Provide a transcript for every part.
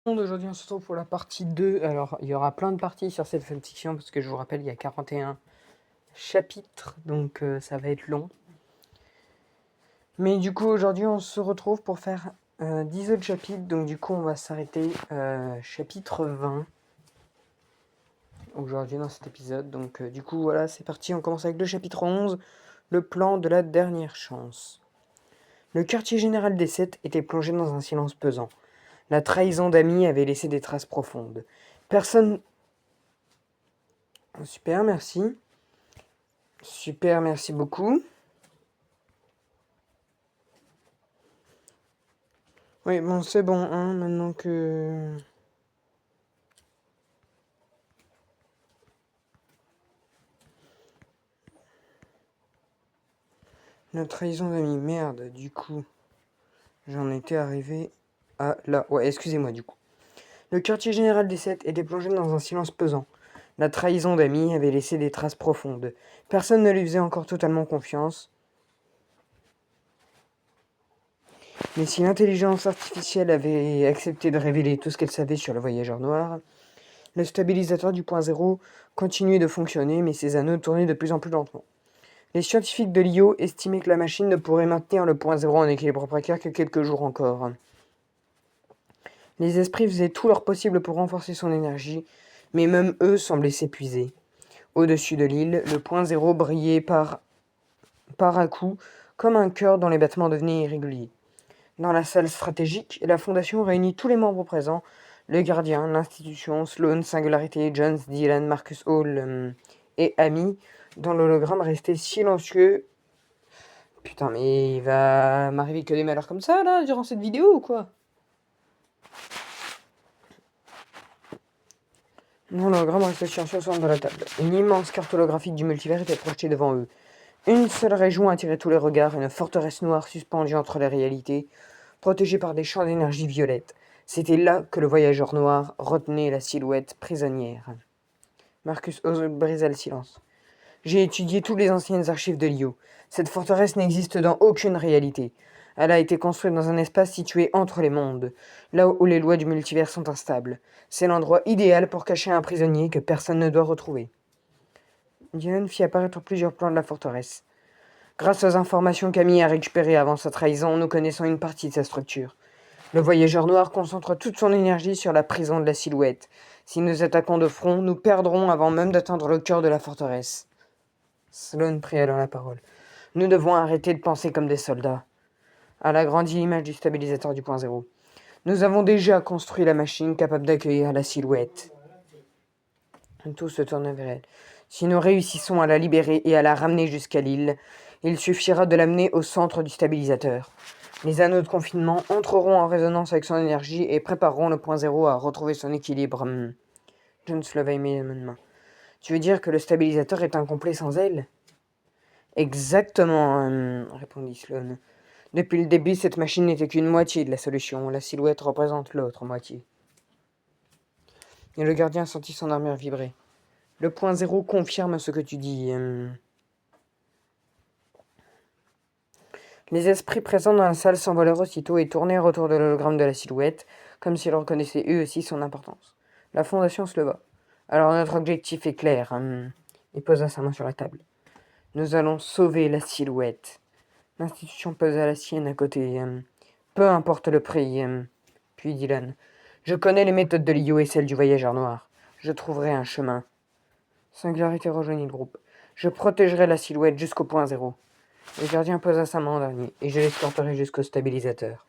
Aujourd'hui, on se retrouve pour la partie 2. Alors, il y aura plein de parties sur cette fanfiction parce que je vous rappelle, il y a 41 chapitres, donc ça va être long. Mais du coup, aujourd'hui, on se retrouve pour faire 10 autres chapitres. Donc, du coup, on va s'arrêter chapitre 20 aujourd'hui dans cet épisode. Donc, du coup, voilà, c'est parti. On commence avec le chapitre 11, le plan de la dernière chance. Le quartier général des Sept était plongé dans un silence pesant. La trahison d'Amy avait laissé des traces profondes. Personne... Super, merci. Super, merci beaucoup. Oui, bon, c'est bon, hein, maintenant que... La trahison d'Amy, merde, du coup, j'en étais arrivé à là. Ouais, excusez-moi, du coup. Le quartier général des Sept était plongé dans un silence pesant. La trahison d'Amy avait laissé des traces profondes. Personne ne lui faisait encore totalement confiance. Mais si l'intelligence artificielle avait accepté de révéler tout ce qu'elle savait sur le voyageur noir, le stabilisateur du point zéro continuait de fonctionner, mais ses anneaux tournaient de plus en plus lentement. Les scientifiques de l'IO estimaient que la machine ne pourrait maintenir le point zéro en équilibre précaire que quelques jours encore. Les esprits faisaient tout leur possible pour renforcer son énergie, mais même eux semblaient s'épuiser. Au-dessus de l'île, le point zéro brillait par à coup, comme un cœur dont les battements devenaient irréguliers. Dans la salle stratégique, la Fondation réunit tous les membres présents, le gardien, l'institution, Sloan, Singularité, Jones, Dylan, Marcus Hall et Amy, dont l'hologramme restait silencieux. Putain, mais il va m'arriver que des malheurs comme ça, là, durant cette vidéo, ou quoi? L'hologramme restait silencieux au centre de la table. Une immense carte holographique du multivers était projetée devant eux. Une seule région attirait tous les regards, une forteresse noire suspendue entre les réalités, protégée par des champs d'énergie violette. C'était là que le voyageur noir retenait la silhouette prisonnière. Marcus Ose brisa le silence. J'ai étudié toutes les anciennes archives de l'IO. Cette forteresse n'existe dans aucune réalité. Elle a été construite dans un espace situé entre les mondes, là où les lois du multivers sont instables. C'est l'endroit idéal pour cacher un prisonnier que personne ne doit retrouver. Dylan fit apparaître plusieurs plans de la forteresse. Grâce aux informations qu'Amy a récupérées avant sa trahison, nous connaissons une partie de sa structure. Le voyageur noir concentre toute son énergie sur la prison de la silhouette. Si nous attaquons de front, nous perdrons avant même d'atteindre le cœur de la forteresse. Sloan prit alors la parole. Nous devons arrêter de penser comme des soldats. Elle agrandit l'image du stabilisateur du point zéro. Nous avons déjà construit la machine capable d'accueillir la silhouette. Tout se tourna vers elle. Si nous réussissons à la libérer et à la ramener jusqu'à l'île, il suffira de l'amener au centre du stabilisateur. Les anneaux de confinement entreront en résonance avec son énergie et prépareront le point zéro à retrouver son équilibre. Jones leva immédiatement une main. Tu veux dire que le stabilisateur est incomplet sans elle? Exactement, répondit Sloan. Depuis le début, cette machine n'était qu'une moitié de la solution. La silhouette représente l'autre moitié. Et le gardien sentit son armure vibrer. Le point zéro confirme ce que tu dis. Les esprits présents dans la salle s'envolèrent aussitôt et tournèrent autour de l'hologramme de la silhouette, comme s'ils reconnaissaient eux aussi son importance. La Fondation se leva. Alors notre objectif est clair. Il posa sa main sur la table. Nous allons sauver la silhouette. L'institution posa la sienne à côté. Peu importe le prix. Puis Dylan. Je connais les méthodes de l'IO et celles du voyageur noir. Je trouverai un chemin. Singularité rejoignit le groupe. Je protégerai la silhouette jusqu'au point zéro. Le gardien posa sa main en dernier, et je l'escorterai jusqu'au stabilisateur.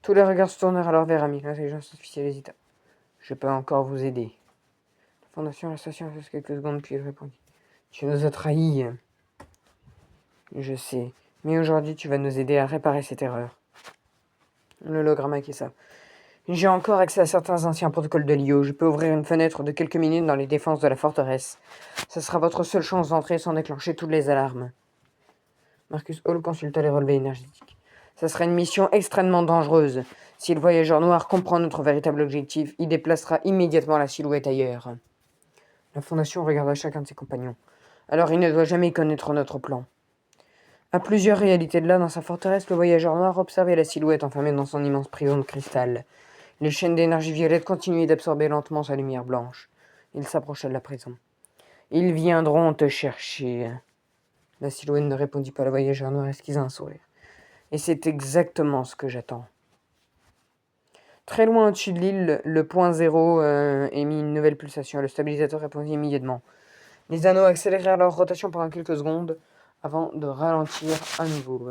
Tous les regards se tournèrent alors vers Amy. L'intelligence artificielle hésita. Je peux encore vous aider. La Fondation resta silencieuse quelques secondes, puis elle répondit. Tu nous as trahis. Je sais, mais aujourd'hui tu vas nous aider à réparer cette erreur. L'hologramme acquiesça. J'ai encore accès à certains anciens protocoles de l'IO. Je peux ouvrir une fenêtre de quelques minutes dans les défenses de la forteresse. Ce sera votre seule chance d'entrer sans déclencher toutes les alarmes. Marcus Hall consulta les relevés énergétiques. Ça sera une mission extrêmement dangereuse. Si le voyageur noir comprend notre véritable objectif, il déplacera immédiatement la silhouette ailleurs. La Fondation regarda chacun de ses compagnons. Alors il ne doit jamais connaître notre plan. À plusieurs réalités de là, dans sa forteresse, le voyageur noir observait la silhouette enfermée dans son immense prison de cristal. Les chaînes d'énergie violette continuaient d'absorber lentement sa lumière blanche. Il s'approcha de la prison. « Ils viendront te chercher. » La silhouette ne répondit pas. Le voyageur noir esquissa un sourire. « Et c'est exactement ce que j'attends. » Très loin au-dessus de l'île, le point zéro émit une nouvelle pulsation. Le stabilisateur répondit immédiatement. Les anneaux accélérèrent leur rotation pendant quelques secondes avant de ralentir à nouveau.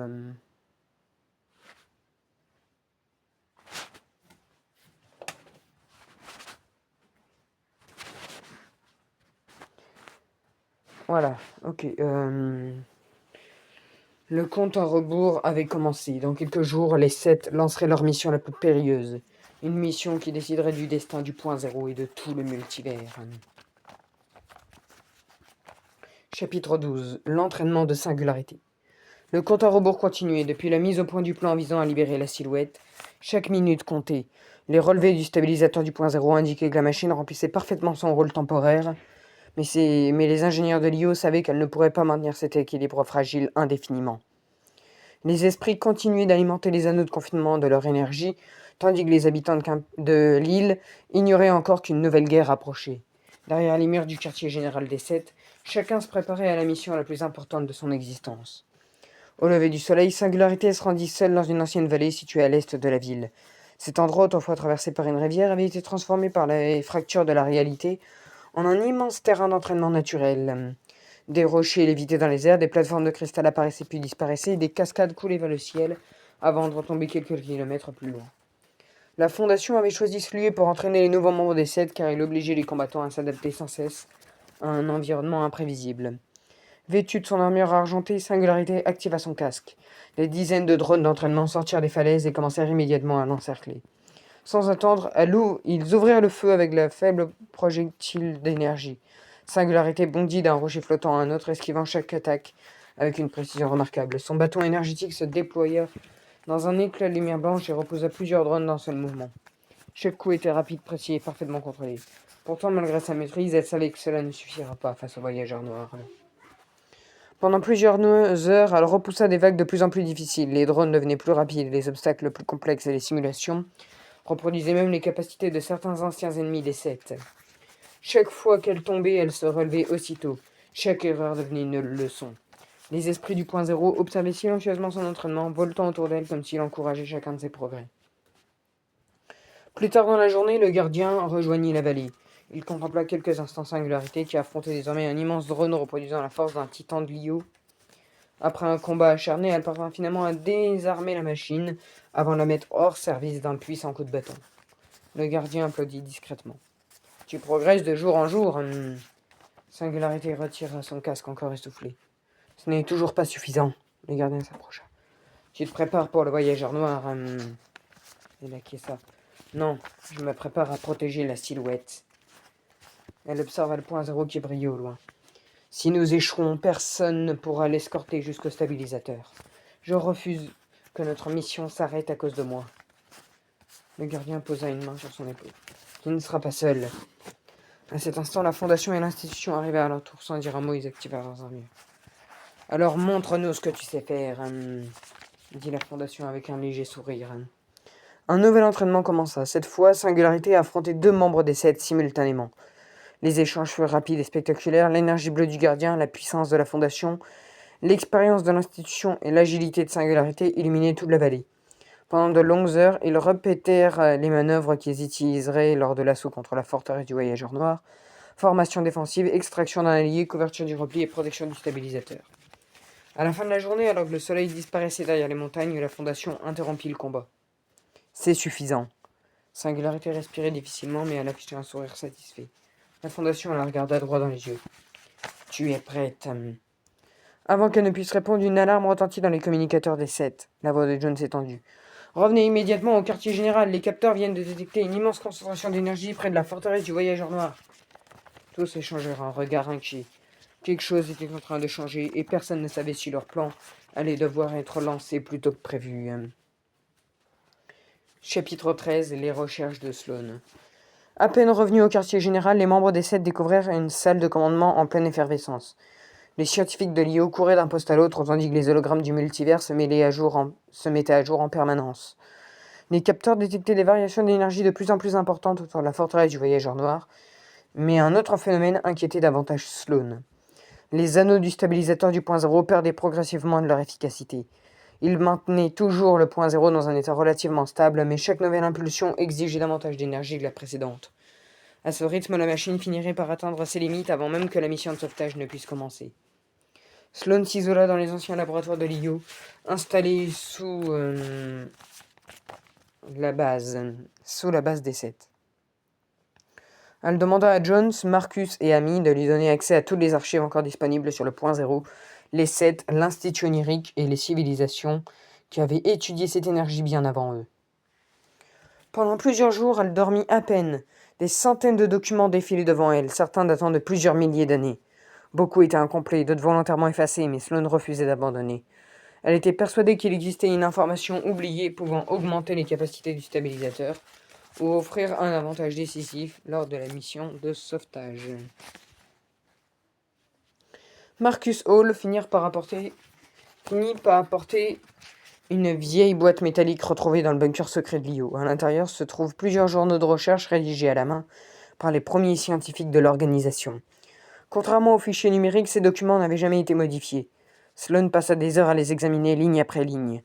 Voilà, ok. Le compte à rebours avait commencé. Dans quelques jours, les 7 lanceraient leur mission la plus périlleuse. Une mission qui déciderait du destin du point zéro et de tout le multivers. Chapitre 12. L'entraînement de singularité. Le compte à rebours continuait. Depuis la mise au point du plan visant à libérer la silhouette, chaque minute comptait. Les relevés du stabilisateur du point zéro indiquaient que la machine remplissait parfaitement son rôle temporaire, mais les ingénieurs de l'IO savaient qu'elle ne pourrait pas maintenir cet équilibre fragile indéfiniment. Les esprits continuaient d'alimenter les anneaux de confinement de leur énergie, tandis que les habitants de l'île ignoraient encore qu'une nouvelle guerre approchait. Derrière les murs du quartier général des Sept, chacun se préparait à la mission la plus importante de son existence. Au lever du soleil, Singularité se rendit seule dans une ancienne vallée située à l'est de la ville. Cet endroit, autrefois traversé par une rivière, avait été transformé par les fractures de la réalité en un immense terrain d'entraînement naturel. Des rochers lévitaient dans les airs, des plateformes de cristal apparaissaient puis disparaissaient, et des cascades coulaient vers le ciel avant de retomber quelques kilomètres plus loin. La Fondation avait choisi ce lieu pour entraîner les nouveaux membres des Sept car il obligeait les combattants à s'adapter sans cesse à un environnement imprévisible. Vêtu de son armure argentée, Singularité activa son casque. Des dizaines de drones d'entraînement sortirent des falaises et commencèrent immédiatement à l'encercler. Sans attendre, ils ouvrirent le feu avec la faible projectile d'énergie. Singularité bondit d'un rocher flottant à un autre, esquivant chaque attaque avec une précision remarquable. Son bâton énergétique se déploya dans un éclat de lumière blanche et reposa plusieurs drones d'un seul mouvement. Chaque coup était rapide, précis et parfaitement contrôlé. Pourtant, malgré sa maîtrise, elle savait que cela ne suffira pas face au voyageur noir. Pendant plusieurs heures, elle repoussa des vagues de plus en plus difficiles. Les drones devenaient plus rapides, les obstacles plus complexes et les simulations reproduisaient même les capacités de certains anciens ennemis des Sept. Chaque fois qu'elle tombait, elle se relevait aussitôt. Chaque erreur devenait une leçon. Les esprits du point zéro observaient silencieusement son entraînement, voltant autour d'elle comme s'il encourageait chacun de ses progrès. Plus tard dans la journée, le gardien rejoignit la vallée. Il contempla quelques instants Singularité qui affrontait désormais un immense drone reproduisant la force d'un titan de Lio. Après un combat acharné, elle parvint finalement à désarmer la machine avant de la mettre hors service d'un puissant coup de bâton. Le gardien applaudit discrètement. « Tu progresses de jour en jour. » Singularité retira son casque encore essoufflé. « Ce n'est toujours pas suffisant. » Le gardien s'approcha. « Tu te prépares pour le voyageur noir. » Il acquiesça. « Non, je me prépare à protéger la silhouette. » Elle observa le point zéro qui brillait au loin. « Si nous échouons, personne ne pourra l'escorter jusqu'au stabilisateur. Je refuse que notre mission s'arrête à cause de moi. » Le gardien posa une main sur son épaule. « Tu ne seras pas seul. » À cet instant, la Fondation et l'Institution arrivèrent à leur tour. Sans dire un mot, ils activèrent leurs armures. « Alors montre-nous ce que tu sais faire, dit la Fondation avec un léger sourire. Un nouvel entraînement commença. Cette fois, Singularité affrontait 2 membres des Sept simultanément. Les échanges furent rapides et spectaculaires. L'énergie bleue du gardien, la puissance de la Fondation, l'expérience de l'Institution et l'agilité de Singularité illuminaient toute la vallée. Pendant de longues heures, ils répétèrent les manœuvres qu'ils utiliseraient lors de l'assaut contre la forteresse du voyageur noir. Formation défensive, extraction d'un allié, couverture du repli et protection du stabilisateur. À la fin de la journée, alors que le soleil disparaissait derrière les montagnes, la Fondation interrompit le combat. « C'est suffisant. » Singularité respirait difficilement, mais elle affichait un sourire satisfait. La Fondation la regarda droit dans les yeux. « Tu es prête. » Avant qu'elle ne puisse répondre, une alarme retentit dans les communicateurs des Sept. La voix de John s'étendit. « Revenez immédiatement au quartier général. Les capteurs viennent de détecter une immense concentration d'énergie près de la forteresse du voyageur noir. » Tous échangèrent un regard inquiet. Quelque chose était en train de changer et personne ne savait si leur plan allait devoir être lancé plus tôt que prévu. Chapitre 13. Les recherches de Sloan. À peine revenus au quartier général, les membres des Sept découvrirent une salle de commandement en pleine effervescence. Les scientifiques de l'IO couraient d'un poste à l'autre, tandis que les hologrammes du multivers se mettaient à jour en permanence. Les capteurs détectaient des variations d'énergie de plus en plus importantes autour de la forteresse du Voyageur Noir, mais un autre phénomène inquiétait davantage Sloane. Les anneaux du stabilisateur du point zéro perdaient progressivement de leur efficacité. Ils maintenaient toujours le point zéro dans un état relativement stable, mais chaque nouvelle impulsion exigeait davantage d'énergie que la précédente. À ce rythme, la machine finirait par atteindre ses limites avant même que la mission de sauvetage ne puisse commencer. Sloane s'isola dans les anciens laboratoires de l'IO, installés sous la base des 7. Elle demanda à Jones, Marcus et Amy de lui donner accès à toutes les archives encore disponibles sur le point zéro, les 7, l'Institut onirique et les civilisations qui avaient étudié cette énergie bien avant eux. Pendant plusieurs jours, elle dormit à peine. Des centaines de documents défilaient devant elle, certains datant de plusieurs milliers d'années. Beaucoup étaient incomplets, d'autres volontairement effacés, mais Sloane refusait d'abandonner. Elle était persuadée qu'il existait une information oubliée pouvant augmenter les capacités du stabilisateur ou offrir un avantage décisif lors de la mission de sauvetage. Marcus Hall finit par apporter une vieille boîte métallique retrouvée dans le bunker secret de l'IO. À l'intérieur se trouvent plusieurs journaux de recherche rédigés à la main par les premiers scientifiques de l'organisation. Contrairement aux fichiers numériques, ces documents n'avaient jamais été modifiés. Sloane passa des heures à les examiner ligne après ligne.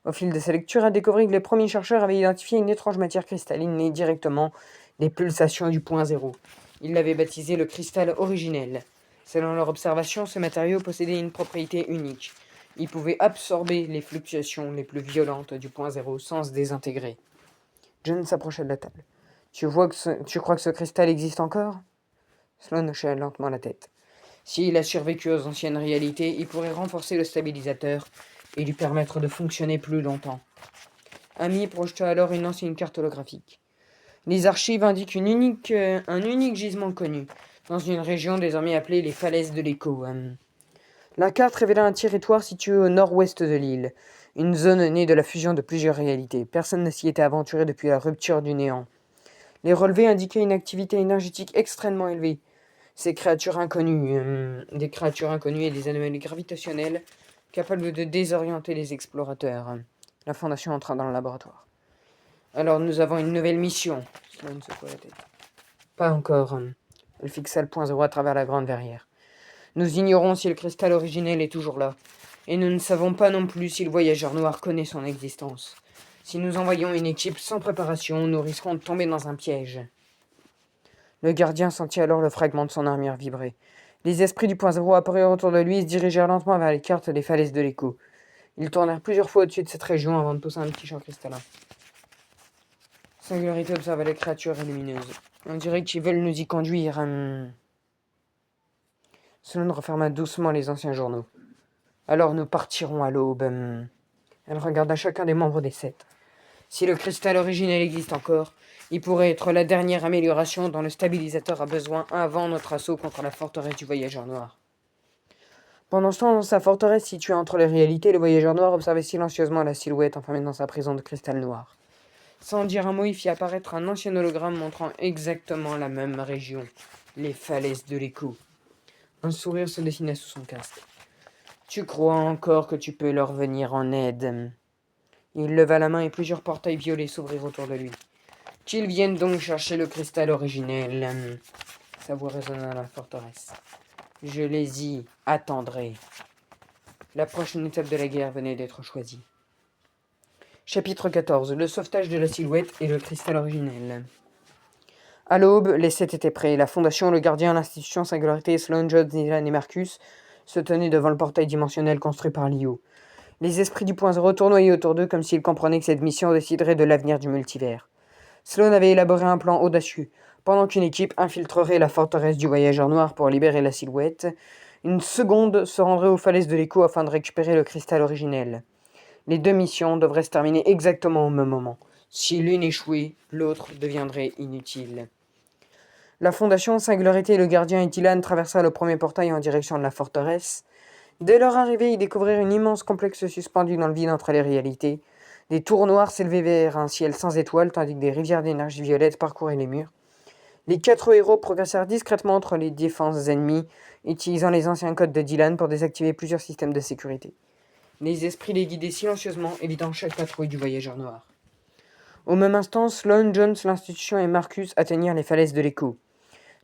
Au fil de sa lecture, elle découvrit que les premiers chercheurs avaient identifié une étrange matière cristalline née directement des pulsations du point zéro. Ils l'avaient baptisé le cristal originel. Selon leur observation, ce matériau possédait une propriété unique. Il pouvait absorber les fluctuations les plus violentes du point zéro sans se désintégrer. John s'approcha de la table. Tu crois que ce cristal existe encore ? Sloane hocha lentement la tête. S'il a survécu aux anciennes réalités, il pourrait renforcer le stabilisateur et lui permettre de fonctionner plus longtemps. Amy projeta alors une ancienne carte holographique. Les archives indiquent un unique gisement connu, dans une région désormais appelée les falaises de l'écho. La carte révéla un territoire situé au nord-ouest de l'île, une zone née de la fusion de plusieurs réalités. Personne ne s'y était aventuré depuis la rupture du néant. Les relevés indiquaient une activité énergétique extrêmement élevée. Des créatures inconnues et des anomalies gravitationnelles capables de désorienter les explorateurs. La Fondation entra dans le laboratoire. Alors nous avons une nouvelle mission. Sloane secoua la tête. Pas encore. Elle fixa le point zéro à travers la grande verrière. Nous ignorons si le cristal originel est toujours là. Et nous ne savons pas non plus si le voyageur noir connaît son existence. Si nous envoyons une équipe sans préparation, nous risquons de tomber dans un piège. Le gardien sentit alors le fragment de son armure vibrer. Les esprits du point zéro apparurent autour de lui et se dirigèrent lentement vers les cartes des falaises de l'écho. Ils tournèrent plusieurs fois au-dessus de cette région avant de pousser un petit chant cristallin. Singularité observa les créatures lumineuses. On dirait qu'ils veulent nous y conduire. Sloane referma doucement les anciens journaux. Alors nous partirons à l'aube. Elle regarda chacun des membres des 7. Si le cristal originel existe encore, il pourrait être la dernière amélioration dont le stabilisateur a besoin avant notre assaut contre la forteresse du Voyageur Noir. Pendant ce temps, dans sa forteresse située entre les réalités, le Voyageur Noir observait silencieusement la silhouette enfermée dans sa prison de cristal noir. Sans dire un mot, il fit apparaître un ancien hologramme montrant exactement la même région, les falaises de l'écho. Un sourire se dessina sous son casque. « Tu crois encore que tu peux leur venir en aide ?» Il leva la main et plusieurs portails violets s'ouvrirent autour de lui. « Qu'ils viennent donc chercher le cristal originel. » Sa voix résonna dans la forteresse. « Je les y attendrai. » La prochaine étape de la guerre venait d'être choisie. Chapitre 14. Le sauvetage de la silhouette et le cristal originel. À l'aube, les 7 étaient prêts. La Fondation, le Gardien, l'Institution Singularité, Sloane, Jones, Dylan et Marcus se tenaient devant le portail dimensionnel construit par l'IO. Les esprits du point zéro tournoyaient autour d'eux comme s'ils comprenaient que cette mission déciderait de l'avenir du multivers. Sloane avait élaboré un plan audacieux. Pendant qu'une équipe infiltrerait la forteresse du Voyageur Noir pour libérer la silhouette, une seconde se rendrait aux falaises de l'écho afin de récupérer le cristal originel. Les 2 missions devraient se terminer exactement au même moment. Si l'une échouait, l'autre deviendrait inutile. La Fondation, Singularité, le Gardien et Dylan traversèrent le premier portail en direction de la forteresse. Dès leur arrivée, ils découvrirent un immense complexe suspendu dans le vide entre les réalités. Des tours noires s'élevaient vers un ciel sans étoiles, tandis que des rivières d'énergie violette parcouraient les murs. Les 4 héros progressèrent discrètement entre les défenses ennemies, utilisant les anciens codes de Dylan pour désactiver plusieurs systèmes de sécurité. Les esprits les guidaient silencieusement, évitant chaque patrouille du Voyageur Noir. Au même instant, Sloan, Jones, l'institution et Marcus atteignirent les falaises de l'écho.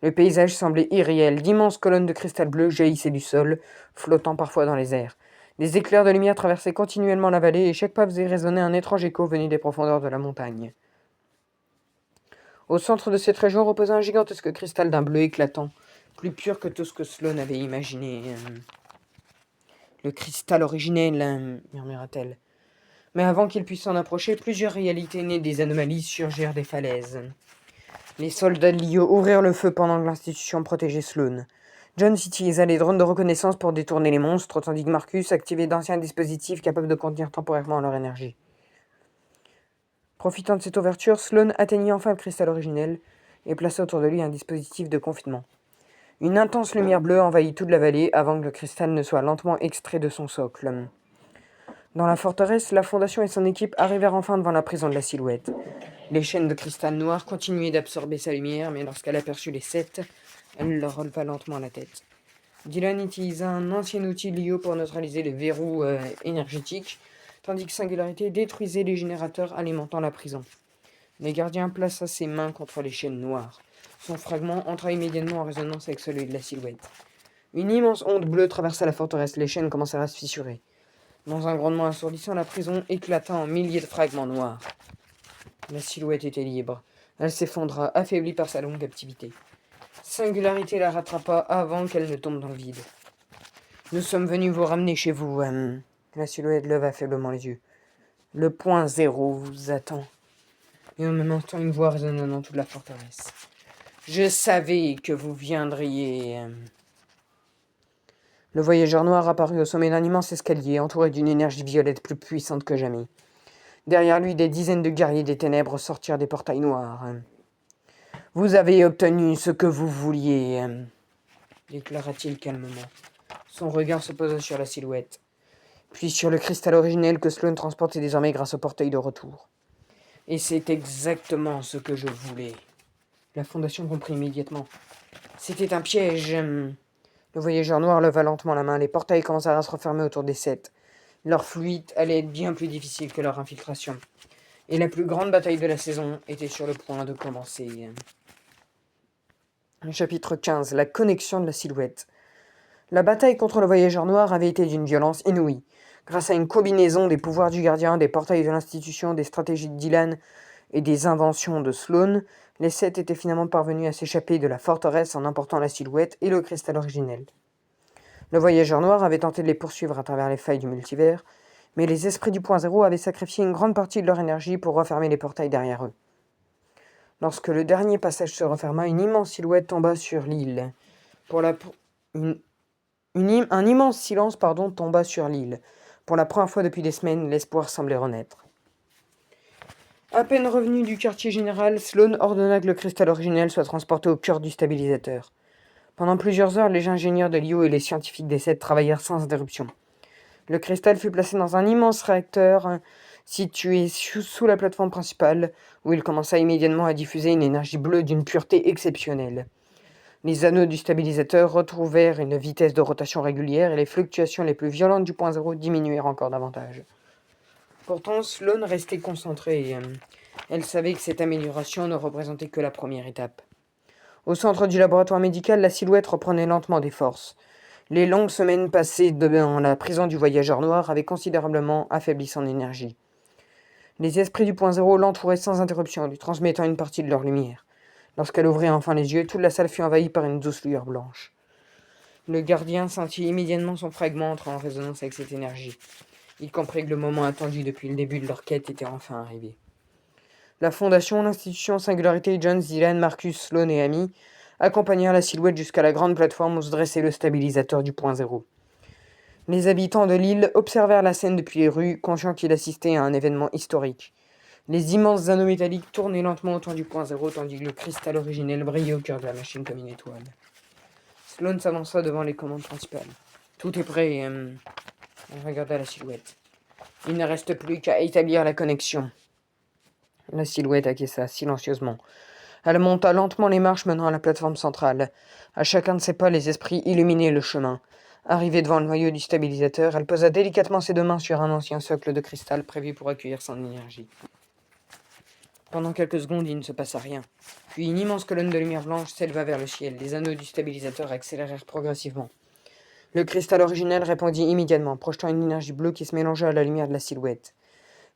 Le paysage semblait irréel. D'immenses colonnes de cristal bleu jaillissaient du sol, flottant parfois dans les airs. Des éclairs de lumière traversaient continuellement la vallée et chaque pas faisait résonner un étrange écho venu des profondeurs de la montagne. Au centre de cette région reposait un gigantesque cristal d'un bleu éclatant, plus pur que tout ce que Sloan avait imaginé. Le cristal originel, murmura-t-elle. Mais avant qu'il puisse s'en approcher, plusieurs réalités nées des anomalies surgirent des falaises. Les soldats de l'IO ouvrirent le feu pendant que l'institution protégeait Sloan. Jones utilisa les drones de reconnaissance pour détourner les monstres, tandis que Marcus activait d'anciens dispositifs capables de contenir temporairement leur énergie. Profitant de cette ouverture, Sloan atteignit enfin le cristal originel et plaça autour de lui un dispositif de confinement. Une intense lumière bleue envahit toute la vallée avant que le cristal ne soit lentement extrait de son socle. Dans la forteresse, la Fondation et son équipe arrivèrent enfin devant la prison de la Silhouette. Les chaînes de cristal noir continuaient d'absorber sa lumière, mais lorsqu'elle aperçut les 7, elle leur releva lentement la tête. Dylan utilisa un ancien outil LIO pour neutraliser les verrous énergétiques, tandis que Singularité détruisait les générateurs alimentant la prison. Les gardiens plaça ses mains contre les chaînes noires. Son fragment entra immédiatement en résonance avec celui de la Silhouette. Une immense onde bleue traversa la forteresse, les chaînes commencèrent à se fissurer. Dans un grondement assourdissant, la prison éclata en milliers de fragments noirs. La Silhouette était libre. Elle s'effondra, affaiblie par sa longue captivité. Singularité la rattrapa avant qu'elle ne tombe dans le vide. Nous sommes venus vous ramener chez vous. La Silhouette leva faiblement les yeux. Le point zéro vous attend. Et au même instant, une voix résonna dans toute la forteresse. Je savais que vous viendriez. Le voyageur noir apparut au sommet d'un immense escalier, entouré d'une énergie violette plus puissante que jamais. Derrière lui, des dizaines de guerriers des ténèbres sortirent des portails noirs. Vous avez obtenu ce que vous vouliez, déclara-t-il calmement. Son regard se posa sur la Silhouette, puis sur le cristal originel que Sloan transportait désormais grâce au portail de retour. Et c'est exactement ce que je voulais. La Fondation comprit immédiatement. C'était un piège. Le voyageur noir leva lentement la main. Les portails commencèrent à se refermer autour des 7. Leur fuite allait être bien plus difficile que leur infiltration. Et la plus grande bataille de la saison était sur le point de commencer. Chapitre 15. La connexion de la Silhouette. La bataille contre le voyageur noir avait été d'une violence inouïe. Grâce à une combinaison des pouvoirs du gardien, des portails de l'institution, des stratégies de Dylan et des inventions de Sloan, les 7 étaient finalement parvenus à s'échapper de la forteresse en emportant la Silhouette et le cristal originel. Le voyageur noir avait tenté de les poursuivre à travers les failles du multivers, mais les esprits du point zéro avaient sacrifié une grande partie de leur énergie pour refermer les portails derrière eux. Lorsque le dernier passage se referma, une immense silhouette tomba sur l'île. Un immense silence tomba sur l'île. Pour la première fois depuis des semaines, l'espoir semblait renaître. À peine revenu du quartier général, Sloan ordonna que le cristal originel soit transporté au cœur du stabilisateur. Pendant plusieurs heures, les ingénieurs de l'IO et les scientifiques des 7 travaillèrent sans interruption. Le cristal fut placé dans un immense réacteur situé sous la plateforme principale, où il commença immédiatement à diffuser une énergie bleue d'une pureté exceptionnelle. Les anneaux du stabilisateur retrouvèrent une vitesse de rotation régulière et les fluctuations les plus violentes du point zéro diminuèrent encore davantage. Pourtant, Sloan restait concentrée. Elle savait que cette amélioration ne représentait que la première étape. Au centre du laboratoire médical, la Silhouette reprenait lentement des forces. Les longues semaines passées dans la prison du voyageur noir avaient considérablement affaibli son énergie. Les esprits du point zéro l'entouraient sans interruption, lui transmettant une partie de leur lumière. Lorsqu'elle ouvrit enfin les yeux, toute la salle fut envahie par une douce lueur blanche. Le gardien sentit immédiatement son fragment entrer en résonance avec cette énergie. Il comprit que le moment attendu depuis le début de leur quête était enfin arrivé. La Fondation, l'Institution, Singularité, Jones, Dylan, Marcus, Sloan et Amy accompagnèrent la Silhouette jusqu'à la grande plateforme où se dressait le stabilisateur du point zéro. Les habitants de l'île observèrent la scène depuis les rues, conscients qu'ils assistaient à un événement historique. Les immenses anneaux métalliques tournaient lentement autour du point zéro, tandis que le cristal originel brillait au cœur de la machine comme une étoile. Sloan s'avança devant les commandes principales. « Tout est prêt. Elle regarda la Silhouette. « Il ne reste plus qu'à établir la connexion. » La Silhouette acquiesça silencieusement. Elle monta lentement les marches menant à la plateforme centrale. À chacun de ses pas, les esprits illuminaient le chemin. Arrivée devant le noyau du stabilisateur, elle posa délicatement ses 2 mains sur un ancien socle de cristal prévu pour accueillir son énergie. Pendant quelques secondes, il ne se passa rien. Puis une immense colonne de lumière blanche s'éleva vers le ciel. Les anneaux du stabilisateur accélérèrent progressivement. Le cristal originel répondit immédiatement, projetant une énergie bleue qui se mélangeait à la lumière de la silhouette.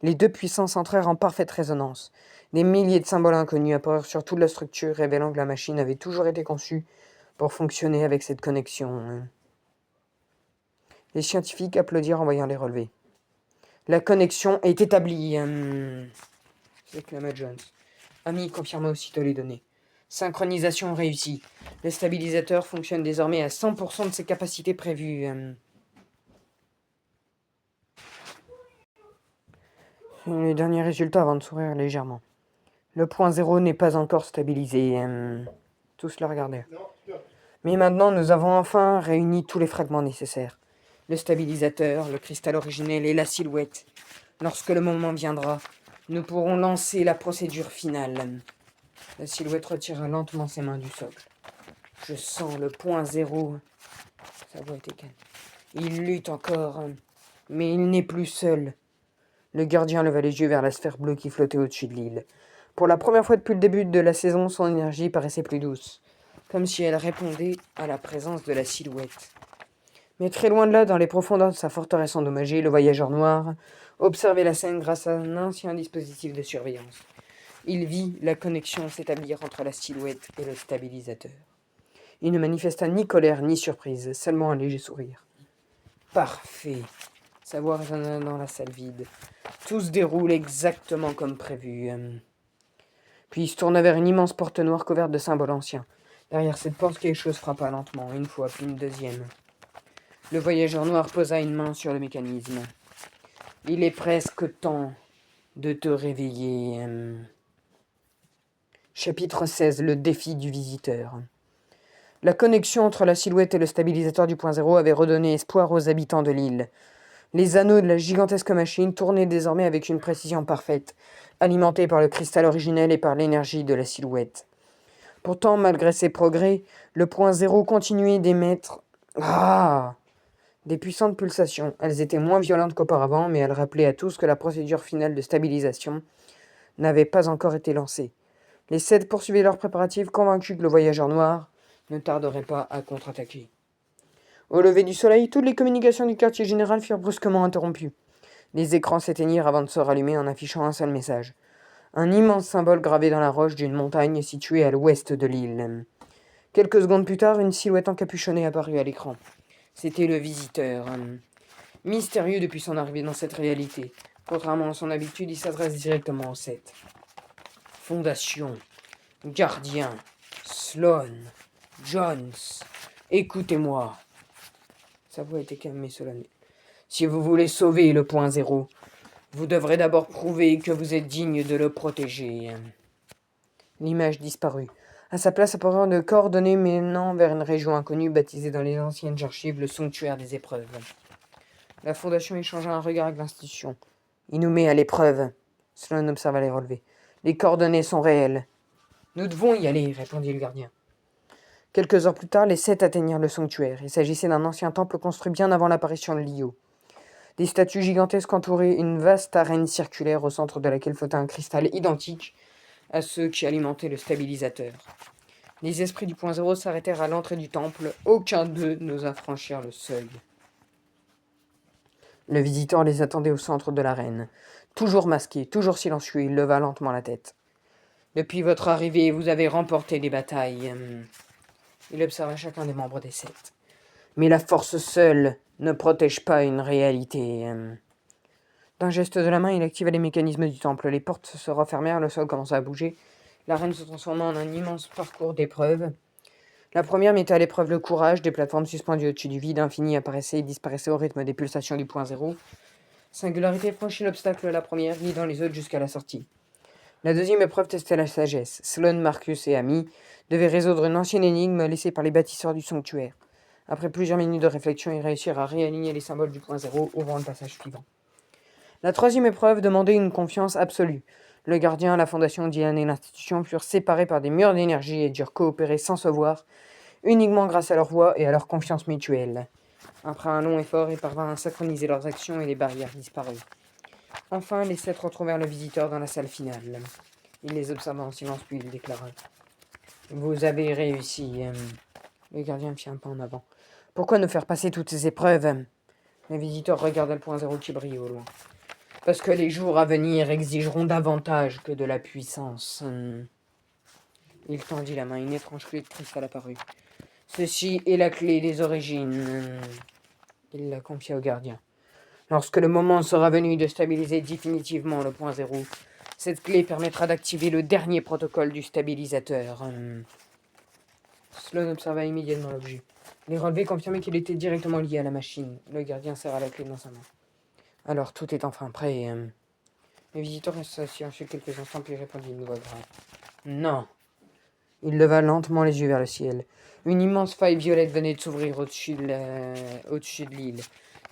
Les deux puissances entrèrent en parfaite résonance. Des milliers de symboles inconnus apparurent sur toute la structure, révélant que la machine avait toujours été conçue pour fonctionner avec cette connexion. Les scientifiques applaudirent en voyant les relevés. La connexion est établie, s'exclama Jones. Amy confirma aussitôt les données. Synchronisation réussie. Le stabilisateur fonctionne désormais à 100% de ses capacités prévues. Les derniers résultats avant de sourire légèrement. Le point zéro n'est pas encore stabilisé. Tous le regardèrent. Mais maintenant, nous avons enfin réuni tous les fragments nécessaires. Le stabilisateur, le cristal originel et la silhouette. Lorsque le moment viendra, nous pourrons lancer la procédure finale. La silhouette retira lentement ses mains du socle. Je sens le point zéro. Sa voix était calme. Il lutte encore, mais il n'est plus seul. Le gardien leva les yeux vers la sphère bleue qui flottait au-dessus de l'île. Pour la première fois depuis le début de la saison, son énergie paraissait plus douce, comme si elle répondait à la présence de la silhouette. Mais très loin de là, dans les profondeurs de sa forteresse endommagée, le voyageur noir observait la scène grâce à un ancien dispositif de surveillance. Il vit la connexion s'établir entre la silhouette et le stabilisateur. Il ne manifesta ni colère ni surprise, seulement un léger sourire. Parfait. Sa voix résonna dans la salle vide. Tout se déroule exactement comme prévu. Puis il se tourna vers une immense porte noire couverte de symboles anciens. Derrière cette porte, quelque chose frappa lentement, une fois, puis une deuxième. Le voyageur noir posa une main sur le mécanisme. Il est presque temps de te réveiller. Chapitre 16. Le défi du visiteur. La connexion entre la silhouette et le stabilisateur du point zéro avait redonné espoir aux habitants de l'île. Les anneaux de la gigantesque machine tournaient désormais avec une précision parfaite, alimentés par le cristal originel et par l'énergie de la silhouette. Pourtant, malgré ces progrès, le point zéro continuait d'émettre des puissantes pulsations. Elles étaient moins violentes qu'auparavant, mais elles rappelaient à tous que la procédure finale de stabilisation n'avait pas encore été lancée. Les 7 poursuivaient leurs préparatifs, convaincus que le voyageur noir ne tarderait pas à contre-attaquer. Au lever du soleil, toutes les communications du quartier général furent brusquement interrompues. Les écrans s'éteignirent avant de se rallumer en affichant un seul message. Un immense symbole gravé dans la roche d'une montagne située à l'ouest de l'île. Quelques secondes plus tard, une silhouette encapuchonnée apparut à l'écran. C'était le visiteur. Mystérieux depuis son arrivée dans cette réalité. Contrairement à son habitude, il s'adresse directement au 7. Fondation, gardien, Sloan, Jones, écoutez-moi. Sa voix était calme et solennelle. Si vous voulez sauver le point zéro, vous devrez d'abord prouver que vous êtes digne de le protéger. L'image disparut. À sa place apparurent de coordonnées menant vers une région inconnue baptisée dans les anciennes archives le sanctuaire des épreuves. La Fondation échangea un regard avec l'institution. Il nous met à l'épreuve. Sloan observa les relevés. Les coordonnées sont réelles. Nous devons y aller, répondit le gardien. Quelques heures plus tard, les 7 atteignirent le sanctuaire. Il s'agissait d'un ancien temple construit bien avant l'apparition de l'Io. Des statues gigantesques entouraient une vaste arène circulaire au centre de laquelle flottait un cristal identique à ceux qui alimentaient le stabilisateur. Les esprits du point zéro s'arrêtèrent à l'entrée du temple. Aucun d'eux n'osa franchir le seuil. Le visiteur les attendait au centre de l'arène. Toujours masqué, toujours silencieux, il leva lentement la tête. Depuis votre arrivée, vous avez remporté des batailles. Il observa chacun des membres des 7. Mais la force seule ne protège pas une réalité. D'un geste de la main, il activa les mécanismes du temple. Les portes se refermèrent, le sol commença à bouger. L'arène se transforma en un immense parcours d'épreuves. La première mettait à l'épreuve le courage. Des plateformes suspendues au-dessus du vide infini apparaissaient et disparaissaient au rythme des pulsations du point zéro. Singularité franchit l'obstacle la première, guidant les autres jusqu'à la sortie. La deuxième épreuve testait la sagesse. Sloan, Marcus et Amy devaient résoudre une ancienne énigme laissée par les bâtisseurs du sanctuaire. Après plusieurs minutes de réflexion, ils réussirent à réaligner les symboles du point zéro, ouvrant le passage suivant. La troisième épreuve demandait une confiance absolue. Le gardien, la fondation, Diane et l'institution furent séparés par des murs d'énergie et durent coopérer sans se voir, uniquement grâce à leur voix et à leur confiance mutuelle. Après un long effort, ils parvinrent à synchroniser leurs actions et les barrières disparurent. Enfin, les 7 retrouvèrent le visiteur dans la salle finale. Il les observa en silence, puis il déclara. Vous avez réussi. Le gardien fit un pas en avant. Pourquoi nous faire passer toutes ces épreuves? Le visiteur regarda le point zéro qui brillait au loin. Parce que les jours à venir exigeront davantage que de la puissance. Il tendit la main, une étrange clé de cristal apparut. Ceci est la clé des origines. Il la confia au gardien. Lorsque le moment sera venu de stabiliser définitivement le point zéro, cette clé permettra d'activer le dernier protocole du stabilisateur. Sloan observa immédiatement l'objet. Les relevés confirmaient qu'il était directement lié à la machine. Le gardien serra la clé dans sa main. Alors tout est enfin prêt. Le visiteur resta silencieux quelques instants puis répondit d'une voix grave. Non. Il leva lentement les yeux vers le ciel. Une immense faille violette venait de s'ouvrir au-dessus de l'île.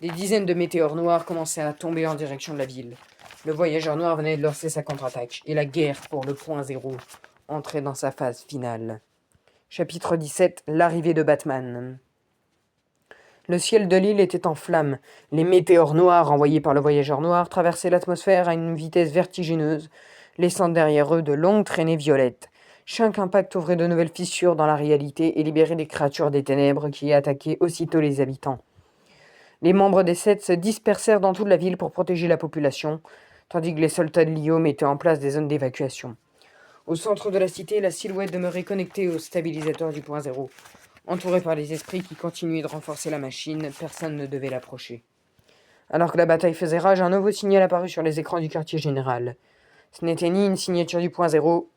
Des dizaines de météores noirs commençaient à tomber en direction de la ville. Le voyageur noir venait de lancer sa contre-attaque, et la guerre pour le point zéro entrait dans sa phase finale. Chapitre 17. L'arrivée de Batman. Le ciel de l'île était en flammes. Les météores noirs envoyés par le voyageur noir traversaient l'atmosphère à une vitesse vertigineuse, laissant derrière eux de longues traînées violettes. Chaque impact ouvrait de nouvelles fissures dans la réalité et libérait des créatures des ténèbres qui attaquaient aussitôt les habitants. Les membres des Sept se dispersèrent dans toute la ville pour protéger la population, tandis que les soldats de Lio mettaient en place des zones d'évacuation. Au centre de la cité, la silhouette demeurait connectée au stabilisateur du point zéro. Entourée par les esprits qui continuaient de renforcer la machine, personne ne devait l'approcher. Alors que la bataille faisait rage, un nouveau signal apparut sur les écrans du quartier général. Ce n'était ni une signature du point zéro,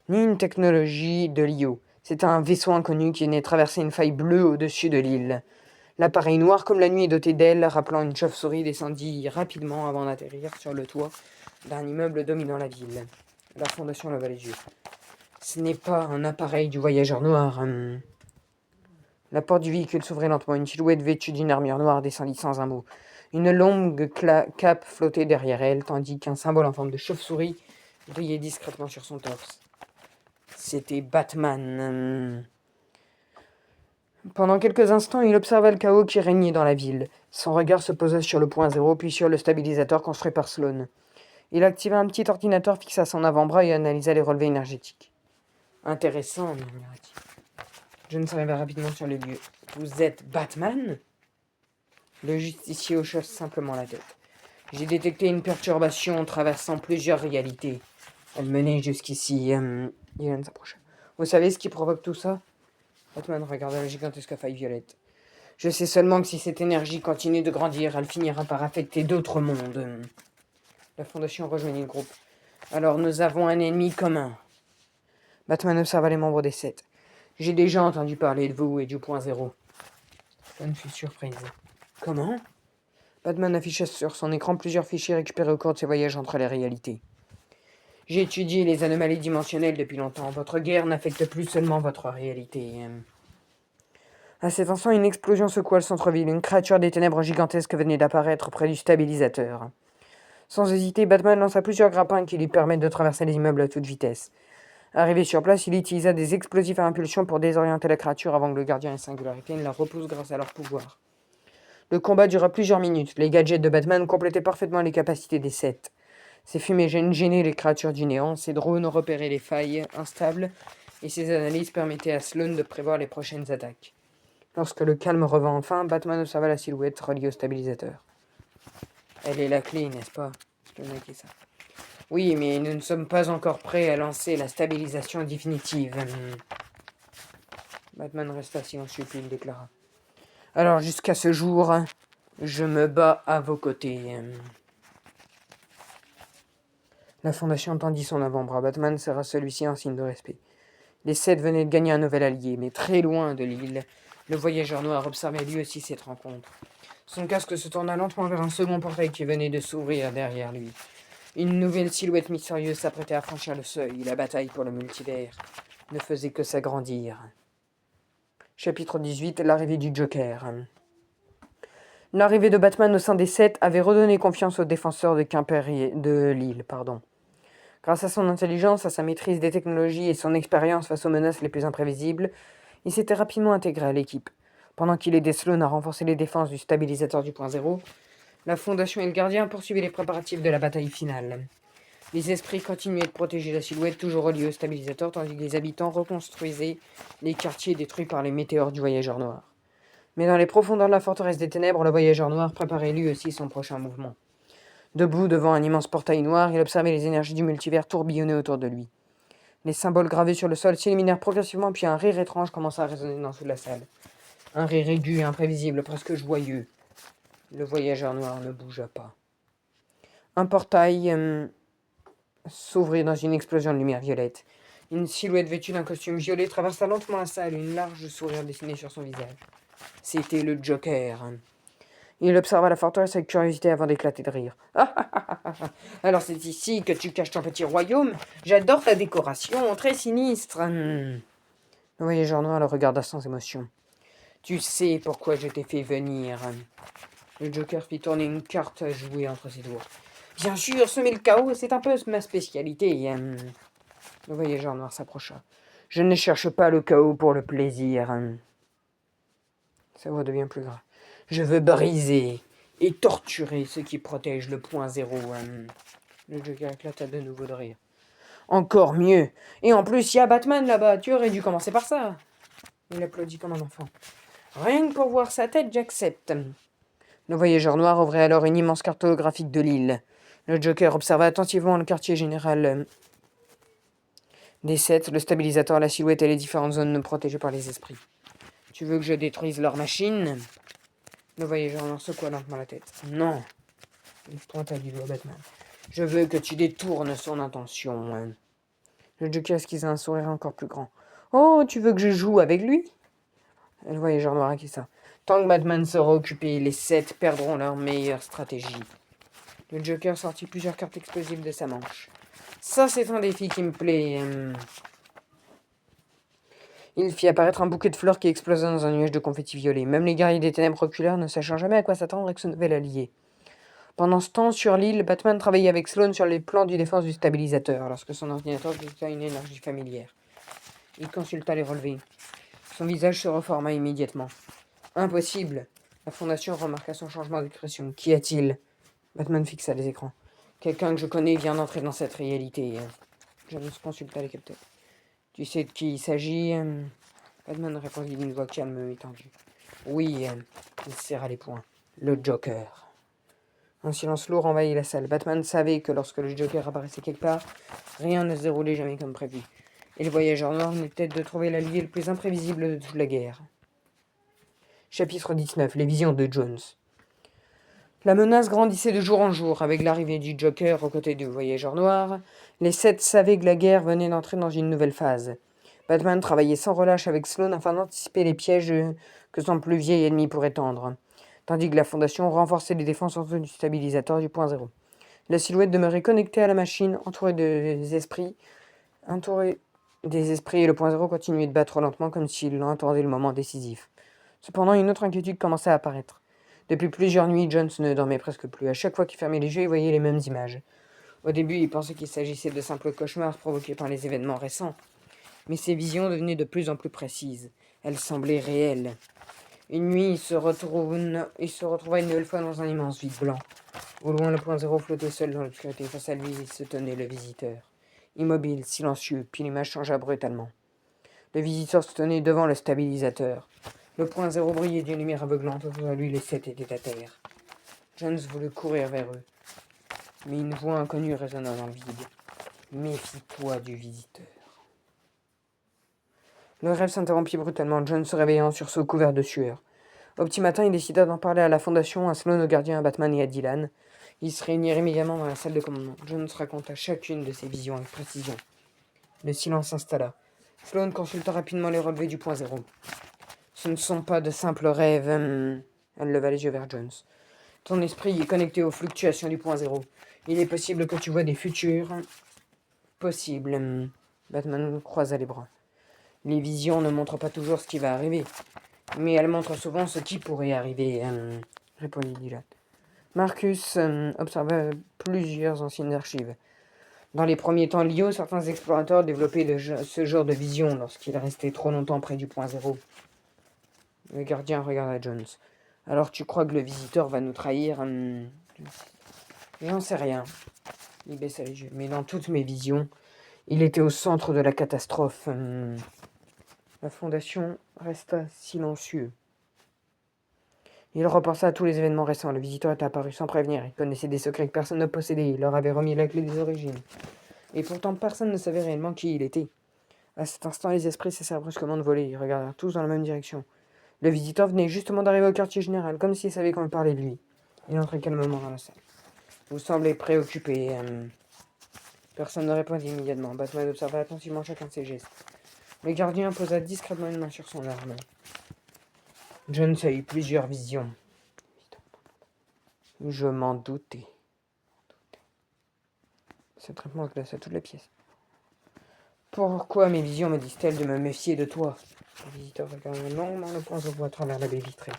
ni une technologie de Lio. C'était un vaisseau inconnu qui venait traverser une faille bleue au-dessus de l'île. L'appareil noir comme la nuit et doté d'ailes, rappelant une chauve-souris, descendit rapidement avant d'atterrir sur le toit d'un immeuble dominant la ville. La fondation leva les yeux. Ce n'est pas un appareil du voyageur noir. La porte du véhicule s'ouvrait lentement. Une silhouette vêtue d'une armure noire descendit sans un mot. Une longue cape flottait derrière elle, tandis qu'un symbole en forme de chauve-souris brillait discrètement sur son torse. C'était Batman. Pendant quelques instants, il observa le chaos qui régnait dans la ville. Son regard se posa sur le point zéro, puis sur le stabilisateur construit par Sloan. Il activa un petit ordinateur fixé à son avant-bras et analysa les relevés énergétiques. Intéressant, murmura-t-il. John s'arriva rapidement sur les lieux. Vous êtes Batman? Le justicier hocha simplement la tête. J'ai détecté une perturbation traversant plusieurs réalités. Elle menait jusqu'ici. Dylan s'approcha. Vous savez ce qui provoque tout ça? Batman regarda la gigantesque faille violette. Je sais seulement que si cette énergie continue de grandir, elle finira par affecter d'autres mondes. La Fondation rejoignit le groupe. Alors nous avons un ennemi commun. Batman observa les membres des Sept. J'ai déjà entendu parler de vous et du point zéro. Batman fut surprise. Comment? Batman afficha sur son écran plusieurs fichiers récupérés au cours de ses voyages entre les réalités. J'ai étudié les anomalies dimensionnelles depuis longtemps. Votre guerre n'affecte plus seulement votre réalité. À cet instant, une explosion secoua le centre-ville. Une créature des ténèbres gigantesques venait d'apparaître près du stabilisateur. Sans hésiter, Batman lança plusieurs grappins qui lui permettent de traverser les immeubles à toute vitesse. Arrivé sur place, il utilisa des explosifs à impulsion pour désorienter la créature avant que le gardien et Singularité ne la repoussent grâce à leur pouvoir. Le combat dura plusieurs minutes. Les gadgets de Batman complétaient parfaitement les capacités des Sept. Ces fumées gênaient les créatures du néant, ces drones repéraient les failles instables, et ces analyses permettaient à Sloan de prévoir les prochaines attaques. Lorsque le calme revint enfin, Batman observa la silhouette reliée au stabilisateur. Elle est la clé, n'est-ce pas? Sloan a dit ça. Oui, mais nous ne sommes pas encore prêts à lancer la stabilisation définitive. Batman resta silencieux puis il déclara. Alors jusqu'à ce jour, je me bats à vos côtés. La Fondation tendit son avant-bras. Batman serra celui-ci en signe de respect. Les Sept venaient de gagner un nouvel allié, mais très loin de l'île. Le voyageur noir observait lui aussi cette rencontre. Son casque se tourna lentement vers un second portail qui venait de s'ouvrir derrière lui. Une nouvelle silhouette mystérieuse s'apprêtait à franchir le seuil. La bataille pour le multivers ne faisait que s'agrandir. Chapitre 18. L'arrivée du Joker. L'arrivée de Batman au sein des Sept avait redonné confiance aux défenseurs de l'île. Grâce à son intelligence, à sa maîtrise des technologies et son expérience face aux menaces les plus imprévisibles, il s'était rapidement intégré à l'équipe. Pendant qu'il aidait Sloan à renforcer les défenses du stabilisateur du point zéro, la Fondation et le Gardien poursuivaient les préparatifs de la bataille finale. Les esprits continuaient de protéger la silhouette, toujours reliée au stabilisateur, tandis que les habitants reconstruisaient les quartiers détruits par les météores du voyageur noir. Mais dans les profondeurs de la forteresse des ténèbres, le voyageur noir préparait lui aussi son prochain mouvement. Debout devant un immense portail noir, il observait les énergies du multivers tourbillonner autour de lui. Les symboles gravés sur le sol s'illuminèrent progressivement, puis un rire étrange commença à résonner dans toute la salle. Un rire aigu, imprévisible, presque joyeux. Le voyageur noir ne bougea pas. Un portail s'ouvrit dans une explosion de lumière violette. Une silhouette vêtue d'un costume violet traversa lentement la salle, une large sourire dessiné sur son visage. C'était le Joker. Il observa la forteresse avec curiosité avant d'éclater de rire. Alors c'est ici que tu caches ton petit royaume? J'adore ta décoration, très sinistre. Le voyageur noir le regarda sans émotion. Tu sais pourquoi je t'ai fait venir. Le Joker fit tourner une carte à jouer entre ses doigts. Bien sûr, semer le chaos, c'est un peu ma spécialité. Le voyageur noir s'approcha. Je ne cherche pas le chaos pour le plaisir. Sa voix devient plus grave. Je veux briser et torturer ceux qui protègent le point zéro. Le Joker éclata de nouveau de rire. Encore mieux. Et en plus, il y a Batman là-bas. Tu aurais dû commencer par ça. Il applaudit comme un enfant. Rien que pour voir sa tête, j'accepte. Le voyageur noir ouvrait alors une immense carte holographique de l'île. Le Joker observa attentivement le quartier général des 7, le stabilisateur, la silhouette et les différentes zones protégées par les esprits. Tu veux que je détruise leur machine? Le voyageur noir secoua lentement la tête. Non. Il pointa du doigt Batman. Je veux que tu détournes son intention. Le Joker esquissa un sourire encore plus grand. Oh, tu veux que je joue avec lui? Le voyageur noir acquiesça. Tant que Batman sera occupé, les 7 perdront leur meilleure stratégie. Le Joker sortit plusieurs cartes explosives de sa manche. Ça, c'est un défi qui me plaît. Il fit apparaître un bouquet de fleurs qui explosa dans un nuage de confettis violet. Même les guerriers des ténèbres reculèrent, ne sachant jamais à quoi s'attendre avec ce nouvel allié. Pendant ce temps, sur l'île, Batman travaillait avec Sloane sur les plans de défense du stabilisateur, lorsque son ordinateur détecta une énergie familière. Il consulta les relevés. Son visage se reforma immédiatement. Impossible. La Fondation remarqua son changement d'expression. Qu'y a-t-il? Batman fixa les écrans. Quelqu'un que je connais vient d'entrer dans cette réalité. Jones consulta les capteurs. Tu sais de qui il s'agit? Batman répondit d'une voix calme et étendue. Oui, il serra les poings. Le Joker. Un silence lourd envahit la salle. Batman savait que lorsque le Joker apparaissait quelque part, rien ne se déroulait jamais comme prévu. Et le voyageur noir venait peut-être de trouver l'allié le plus imprévisible de toute la guerre. Chapitre 19. Les visions de Jones. La menace grandissait de jour en jour. Avec l'arrivée du Joker aux côtés du voyageur noir, les 7 savaient que la guerre venait d'entrer dans une nouvelle phase. Batman travaillait sans relâche avec Sloane afin d'anticiper les pièges que son plus vieil ennemi pourrait tendre, tandis que la Fondation renforçait les défenses autour du stabilisateur du point zéro. La silhouette demeurait connectée à la machine, entourée des esprits, et le point zéro continuait de battre lentement comme s'il entendait le moment décisif. Cependant, une autre inquiétude commençait à apparaître. Depuis plusieurs nuits, Jones ne dormait presque plus. À chaque fois qu'il fermait les yeux, il voyait les mêmes images. Au début, il pensait qu'il s'agissait de simples cauchemars provoqués par les événements récents. Mais ses visions devenaient de plus en plus précises. Elles semblaient réelles. Une nuit, il se retrouva une nouvelle fois dans un immense vide blanc. Au loin, le point zéro flottait seul dans l'obscurité. Face à lui, il se tenait le visiteur. Immobile, silencieux, puis l'image changea brutalement. Le visiteur se tenait devant le stabilisateur. Le point zéro brillait d'une lumière aveuglante. Autour de lui, les 7 étaient à terre. Jones voulut courir vers eux. Mais une voix inconnue résonna dans le vide. Méfie-toi du visiteur. Le rêve s'interrompit brutalement. Jones se réveilla en sursaut couvert de sueur. Au petit matin, il décida d'en parler à la Fondation, à Sloane, au gardien, à Batman et à Dylan. Ils se réunirent immédiatement dans la salle de commandement. Jones raconta chacune de ses visions avec précision. Le silence s'installa. Sloane consulta rapidement les relevés du point zéro. Ce ne sont pas de simples rêves. Elle leva les yeux vers Jones. Ton esprit est connecté aux fluctuations du point zéro. Il est possible que tu vois des futurs. Possible. Batman croisa les bras. Les visions ne montrent pas toujours ce qui va arriver, mais elles montrent souvent ce qui pourrait arriver, répondit Dylan. Marcus observa plusieurs anciennes archives. Dans les premiers temps, Lio, certains explorateurs développaient ce genre de vision lorsqu'ils restaient trop longtemps près du point zéro. Le gardien regarda Jones. Alors tu crois que le visiteur va nous trahir? J'en sais rien. Il baissa les yeux. Mais dans toutes mes visions, il était au centre de la catastrophe. La fondation resta silencieux. Il repensa à tous les événements récents. Le visiteur était apparu sans prévenir. Il connaissait des secrets que personne ne possédait. Il leur avait remis la clé des origines. Et pourtant, personne ne savait réellement qui il était. À cet instant, les esprits cessèrent brusquement de voler. Ils regardèrent tous dans la même direction. Le visiteur venait justement d'arriver au quartier général, comme s'il savait qu'on parlait de lui. Il entrait calmement dans la salle. Vous semblez préoccupé. Personne ne répondit immédiatement. Batman observa attentivement chacun de ses gestes. Le gardien posa discrètement une main sur son arme. Jones a eu plusieurs visions. Je m'en doutais. Ce traitement glassa toute la pièce. Pourquoi mes visions me disent-elles de me méfier de toi? Le visiteur regarda longuement le point au bout à travers la baie vitrée.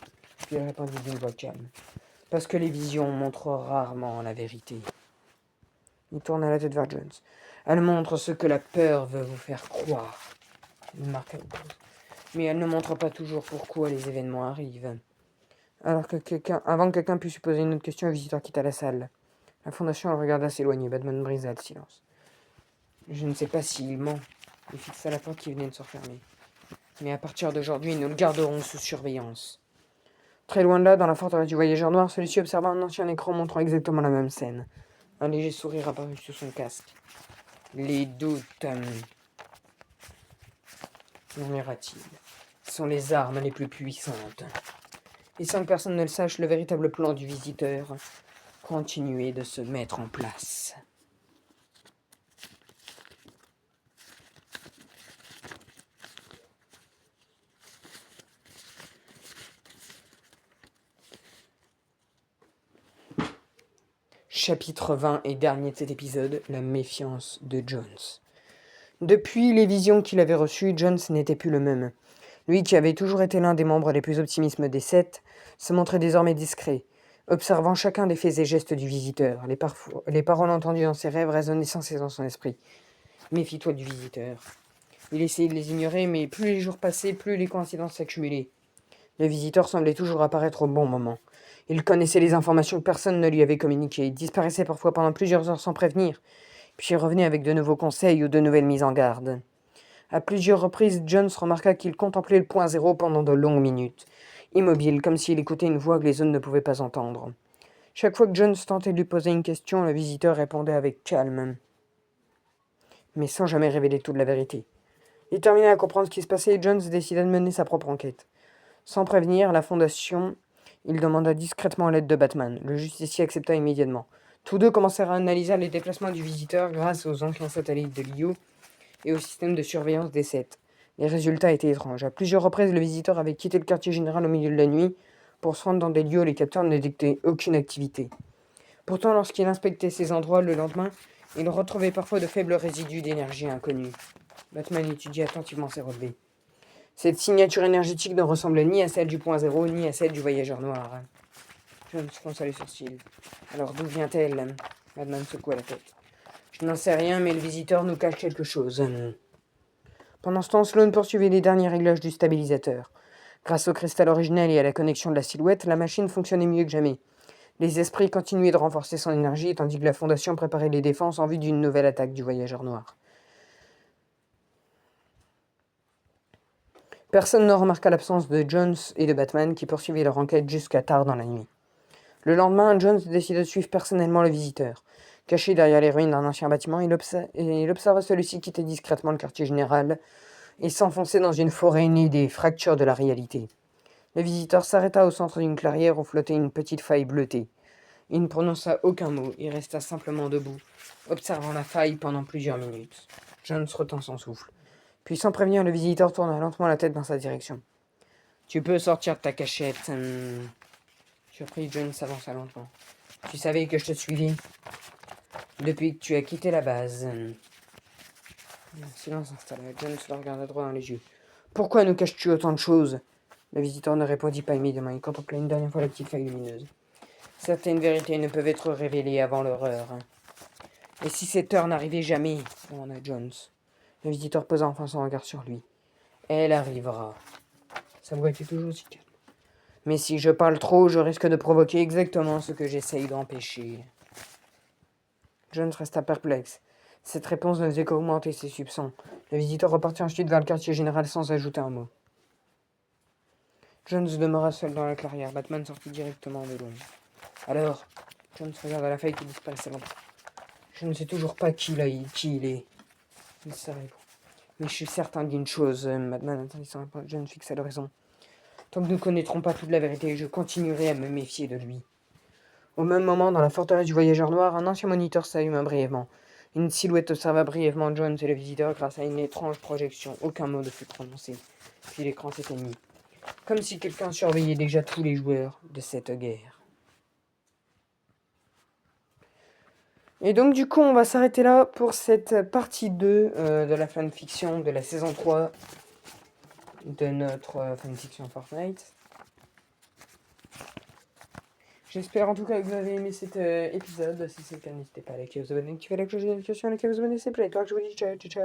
Puis il répondit d'une voix calme. Parce que les visions montrent rarement la vérité. Il tourna la tête vers Jones. Elles montrent ce que la peur veut vous faire croire. Il marqua une pause. Mais elles ne montrent pas toujours pourquoi les événements arrivent. Avant que quelqu'un puisse lui poser une autre question, le visiteur quitta la salle. La fondation le regarda s'éloigner. Batman brisa le silence. Je ne sais pas s'il ment. Il fixa la porte qui venait de se refermer. Mais à partir d'aujourd'hui, nous le garderons sous surveillance. Très loin de là, dans la forteresse du voyageur noir, celui-ci observa un ancien écran montrant exactement la même scène. Un léger sourire apparut sous son casque. Les doutes, murmura-t-il, sont les armes les plus puissantes. Et sans que personne ne le sache, le véritable plan du visiteur continuait de se mettre en place. Chapitre 20 et dernier de cet épisode, la méfiance de Jones. Depuis les visions qu'il avait reçues, Jones n'était plus le même. Lui qui avait toujours été l'un des membres les plus optimistes des 7, se montrait désormais discret, observant chacun des faits et gestes du visiteur. Les paroles entendues dans ses rêves résonnaient sans cesse dans son esprit. Méfie-toi du visiteur. Il essayait de les ignorer, mais plus les jours passaient, plus les coïncidences s'accumulaient. Le visiteur semblait toujours apparaître au bon moment. Il connaissait les informations que personne ne lui avait communiquées. Il disparaissait parfois pendant plusieurs heures sans prévenir, puis revenait avec de nouveaux conseils ou de nouvelles mises en garde. À plusieurs reprises, Jones remarqua qu'il contemplait le point zéro pendant de longues minutes, immobile, comme s'il écoutait une voix que les autres ne pouvaient pas entendre. Chaque fois que Jones tentait de lui poser une question, le visiteur répondait avec calme, mais sans jamais révéler toute la vérité. Déterminé à comprendre ce qui se passait, Jones décida de mener sa propre enquête. Sans prévenir la Fondation, il demanda discrètement l'aide de Batman. Le justicier accepta immédiatement. Tous deux commencèrent à analyser les déplacements du visiteur grâce aux anciens satellites de Liu et au système de surveillance des 7. Les résultats étaient étranges. À plusieurs reprises, le visiteur avait quitté le quartier général au milieu de la nuit pour se rendre dans des lieux où les capteurs ne détectaient aucune activité. Pourtant, lorsqu'il inspectait ces endroits le lendemain, il retrouvait parfois de faibles résidus d'énergie inconnue. Batman étudia attentivement ses relevés. Cette signature énergétique ne ressemblait ni à celle du point zéro, ni à celle du voyageur noir. Jones fronça les sourcils. Alors d'où vient-elle? Batman secoua la tête. Je n'en sais rien, mais le visiteur nous cache quelque chose. Pendant ce temps, Sloane poursuivait les derniers réglages du stabilisateur. Grâce au cristal originel et à la connexion de la silhouette, la machine fonctionnait mieux que jamais. Les esprits continuaient de renforcer son énergie, tandis que la Fondation préparait les défenses en vue d'une nouvelle attaque du voyageur noir. Personne ne remarqua l'absence de Jones et de Batman qui poursuivaient leur enquête jusqu'à tard dans la nuit. Le lendemain, Jones décida de suivre personnellement le visiteur. Caché derrière les ruines d'un ancien bâtiment, il observa celui-ci quitter discrètement le quartier général et s'enfoncer dans une forêt née des fractures de la réalité. Le visiteur s'arrêta au centre d'une clairière où flottait une petite faille bleutée. Il ne prononça aucun mot et resta simplement debout, observant la faille pendant plusieurs minutes. Jones retint son souffle. Puis, sans prévenir, le visiteur tourna lentement la tête dans sa direction. « Tu peux sortir de ta cachette. Surpris, Jones s'avança lentement. « Tu savais que je te suivais depuis que tu as quitté la base. » Un silence s'installa. Jones le regarda droit dans les yeux. « Pourquoi nous caches-tu autant de choses ?» Le visiteur ne répondit pas immédiatement. Il contemplait une dernière fois la petite feuille lumineuse. « Certaines vérités ne peuvent être révélées avant leur heure. Et si cette heure n'arrivait jamais ?» demanda Jones. Le visiteur posa enfin son regard sur lui. « Elle arrivera. » Sa voix était toujours aussi calme. « Mais si je parle trop, je risque de provoquer exactement ce que j'essaye d'empêcher. » Jones resta perplexe. Cette réponse ne faisait qu'augmenter ses soupçons. Le visiteur repartit ensuite vers le quartier général sans ajouter un mot. Jones demeura seul dans la clairière. Batman sortit directement de l'ombre. Alors, Jones regarda la feuille qui disparaissait lentement. Je ne sais toujours pas qui il est. Il savait. Mais je suis certain d'une chose, Batman attendit son réponse. Jones fixa l'horizon. Tant que nous ne connaîtrons pas toute la vérité, je continuerai à me méfier de lui. Au même moment, dans la forteresse du voyageur noir, un ancien moniteur s'alluma brièvement. Une silhouette observa brièvement Jones et le visiteur grâce à une étrange projection. Aucun mot ne fut prononcé. Puis l'écran s'éteignit. Comme si quelqu'un surveillait déjà tous les joueurs de cette guerre. Et donc du coup, on va s'arrêter là pour cette partie 2 de la fanfiction de la saison 3 de notre fanfiction Fortnite. J'espère en tout cas que vous avez aimé cet épisode. Si c'est le cas, n'hésitez pas à liker, vous abonner, activer la cloche de notification, à laquelle vous abonner, c'est plaît. Toi, je vous dis ciao, ciao, ciao.